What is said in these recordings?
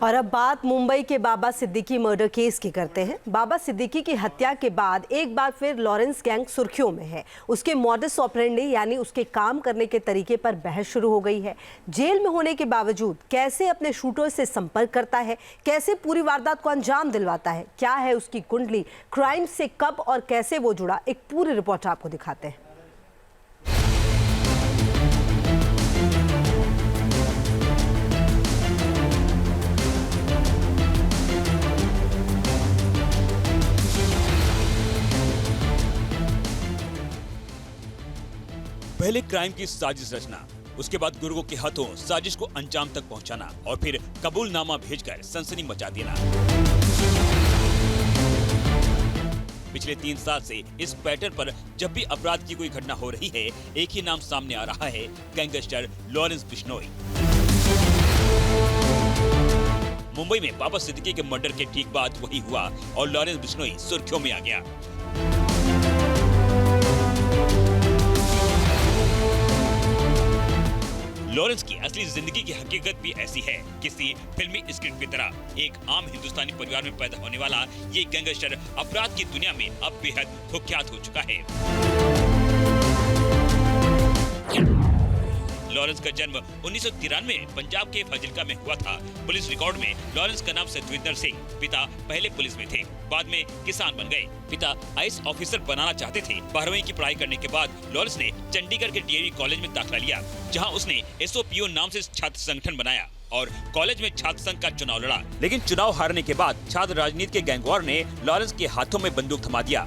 और अब बात मुंबई के बाबा सिद्दीकी मर्डर केस की करते हैं। बाबा सिद्दीकी की हत्या के बाद एक बार फिर लॉरेंस गैंग सुर्खियों में है। उसके मॉडस ऑपरेंडी यानी उसके काम करने के तरीके पर बहस शुरू हो गई है। जेल में होने के बावजूद कैसे अपने शूटर से संपर्क करता है, कैसे पूरी वारदात को अंजाम दिलवाता है, क्या है उसकी कुंडली, क्राइम से कब और कैसे वो जुड़ा, एक पूरी रिपोर्ट आपको दिखाते हैं। पहले क्राइम की साजिश रचना, उसके बाद गुर्गों के हाथों साजिश को अंजाम तक पहुंचाना और फिर कबूलनामा भेजकर सनसनी मचा देना। पिछले 3 साल से इस पैटर्न पर जब भी अपराध की कोई घटना हो रही है, एक ही नाम सामने आ रहा है, गैंगस्टर लॉरेंस बिश्नोई। मुंबई में बाबा सिद्दीकी के मर्डर के ठीक बाद वही हुआ और लॉरेंस बिश्नोई सुर्खियों में आ गया। लॉरेंस की असली जिंदगी की हकीकत भी ऐसी है, किसी फिल्मी स्क्रिप्ट की तरह। एक आम हिंदुस्तानी परिवार में पैदा होने वाला ये गैंगस्टर अपराध की दुनिया में अब बेहद कुख्यात हो चुका है। लॉरेंस का जन्म 1993 में पंजाब के फाजिल्का में हुआ था। पुलिस रिकॉर्ड में लॉरेंस का नाम सतविंदर सिंह, पिता पहले पुलिस में थे, बाद में किसान बन गए। पिता आईएएस ऑफिसर बनाना चाहते थे। 12वीं की पढ़ाई करने के बाद लॉरेंस ने चंडीगढ़ के डीएवी कॉलेज में दाखिला लिया, जहां उसने एसओपीओ नाम से छात्र संगठन बनाया और कॉलेज में छात्र संघ का चुनाव लड़ा। लेकिन चुनाव हारने के बाद छात्र राजनीति के गैंगवार ने लॉरेंस के हाथों में बंदूक थमा दिया।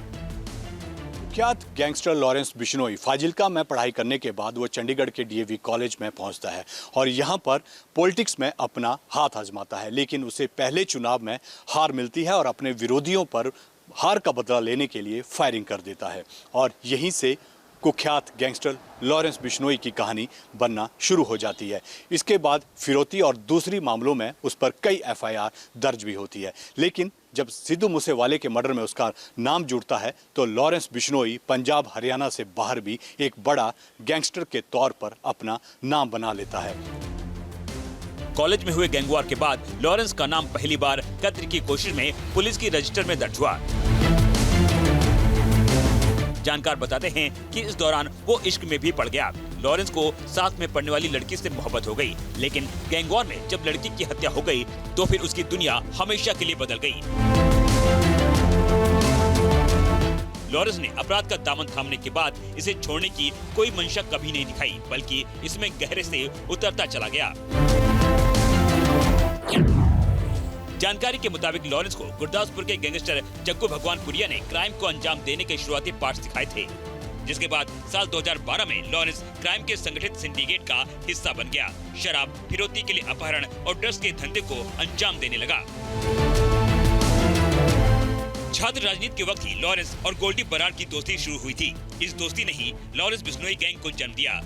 कुख्यात गैंगस्टर लॉरेंस बिश्नोई फाजिल्का में पढ़ाई करने के बाद वो चंडीगढ़ के डीएवी कॉलेज में पहुंचता है और यहाँ पर पॉलिटिक्स में अपना हाथ आजमाता है। लेकिन उसे पहले चुनाव में हार मिलती है और अपने विरोधियों पर हार का बदला लेने के लिए फायरिंग कर देता है और यहीं से कुख्यात गैंगस्टर लॉरेंस बिश्नोई की कहानी बनना शुरू हो जाती है। इसके बाद फिरौती और दूसरी मामलों में उस पर कई एफआईआर दर्ज भी होती है। लेकिन जब सिद्धू मूसेवाले के मर्डर में उसका नाम जुड़ता है तो लॉरेंस बिश्नोई पंजाब हरियाणा से बाहर भी एक बड़ा गैंगस्टर के तौर पर अपना नाम बना लेता है। कॉलेज में हुए गैंगवार के बाद लॉरेंस का नाम पहली बार कत्ल की कोशिश में पुलिस की रजिस्टर में दर्ज हुआ। जानकार बताते हैं कि इस दौरान वो इश्क में भी पड़ गया। लॉरेंस को साथ में पढ़ने वाली लड़की से मोहब्बत हो गई, लेकिन गैंगवार में जब लड़की की हत्या हो गई तो फिर उसकी दुनिया हमेशा के लिए बदल गई। लॉरेंस ने अपराध का दामन थामने के बाद इसे छोड़ने की कोई मंशा कभी नहीं दिखाई, बल्कि इसमें गहरे से उतरता चला गया। जानकारी के मुताबिक लॉरेंस को गुरदासपुर के गैंगस्टर जग्गू भगवानपुरिया ने क्राइम को अंजाम देने के शुरुआती पाठ सिखाए थे, जिसके बाद साल 2012 में लॉरेंस क्राइम के संगठित सिंडिकेट का हिस्सा बन गया। शराब, फिरौती के लिए अपहरण और ड्रग्स के धंधे को अंजाम देने लगा। छात्र राजनीति के वक्त ही लॉरेंस और गोल्डी बरार की दोस्ती शुरू हुई थी। इस दोस्ती ने ही लॉरेंस बिश्नोई गैंग को जन्म दिया।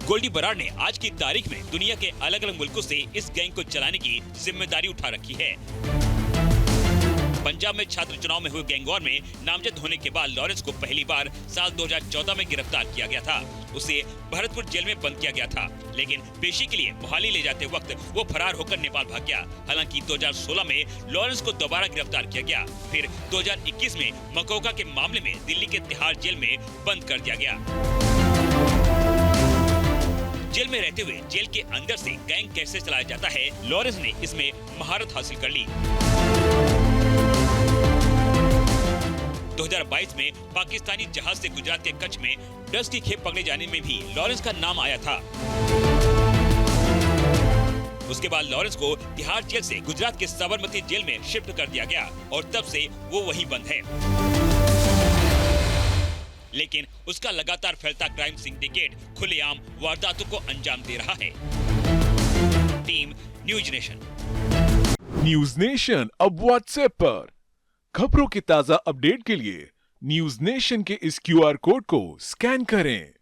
गोल्डी बरार ने आज की तारीख में दुनिया के अलग अलग मुल्कों से इस गैंग को चलाने की जिम्मेदारी उठा रखी है। पंजाब में छात्र चुनाव में हुए गैंगवार में नामजद होने के बाद लॉरेंस को पहली बार साल 2014 में गिरफ्तार किया गया था। उसे भरतपुर जेल में बंद किया गया था, लेकिन पेशी के लिए मोहाली ले जाते वक्त वो फरार होकर नेपाल भाग गया। हालांकि 2016 में लॉरेंस को दोबारा गिरफ्तार किया गया। फिर 2021 में मकोका के मामले में दिल्ली के तिहाड़ जेल में बंद कर दिया गया। जेल में रहते हुए जेल के अंदर से गैंग कैसे चलाया जाता है, लॉरेंस ने इसमें महारत हासिल कर ली। 2022 में पाकिस्तानी जहाज से गुजरात के कच्छ में ड्रग्स की खेप पकड़े जाने में भी लॉरेंस का नाम आया था। उसके बाद लॉरेंस को तिहाड़ जेल से गुजरात के साबरमती जेल में शिफ्ट कर दिया गया और तब से वो वहीं बंद है। लेकिन उसका लगातार फैलता क्राइम सिंडिकेट खुलेआम वारदातों को अंजाम दे रहा है। Team news nation. News nation अब व्हाट्सएप पर खबरों के ताजा अपडेट के लिए न्यूज नेशन के इस क्यूआर कोड को स्कैन करें।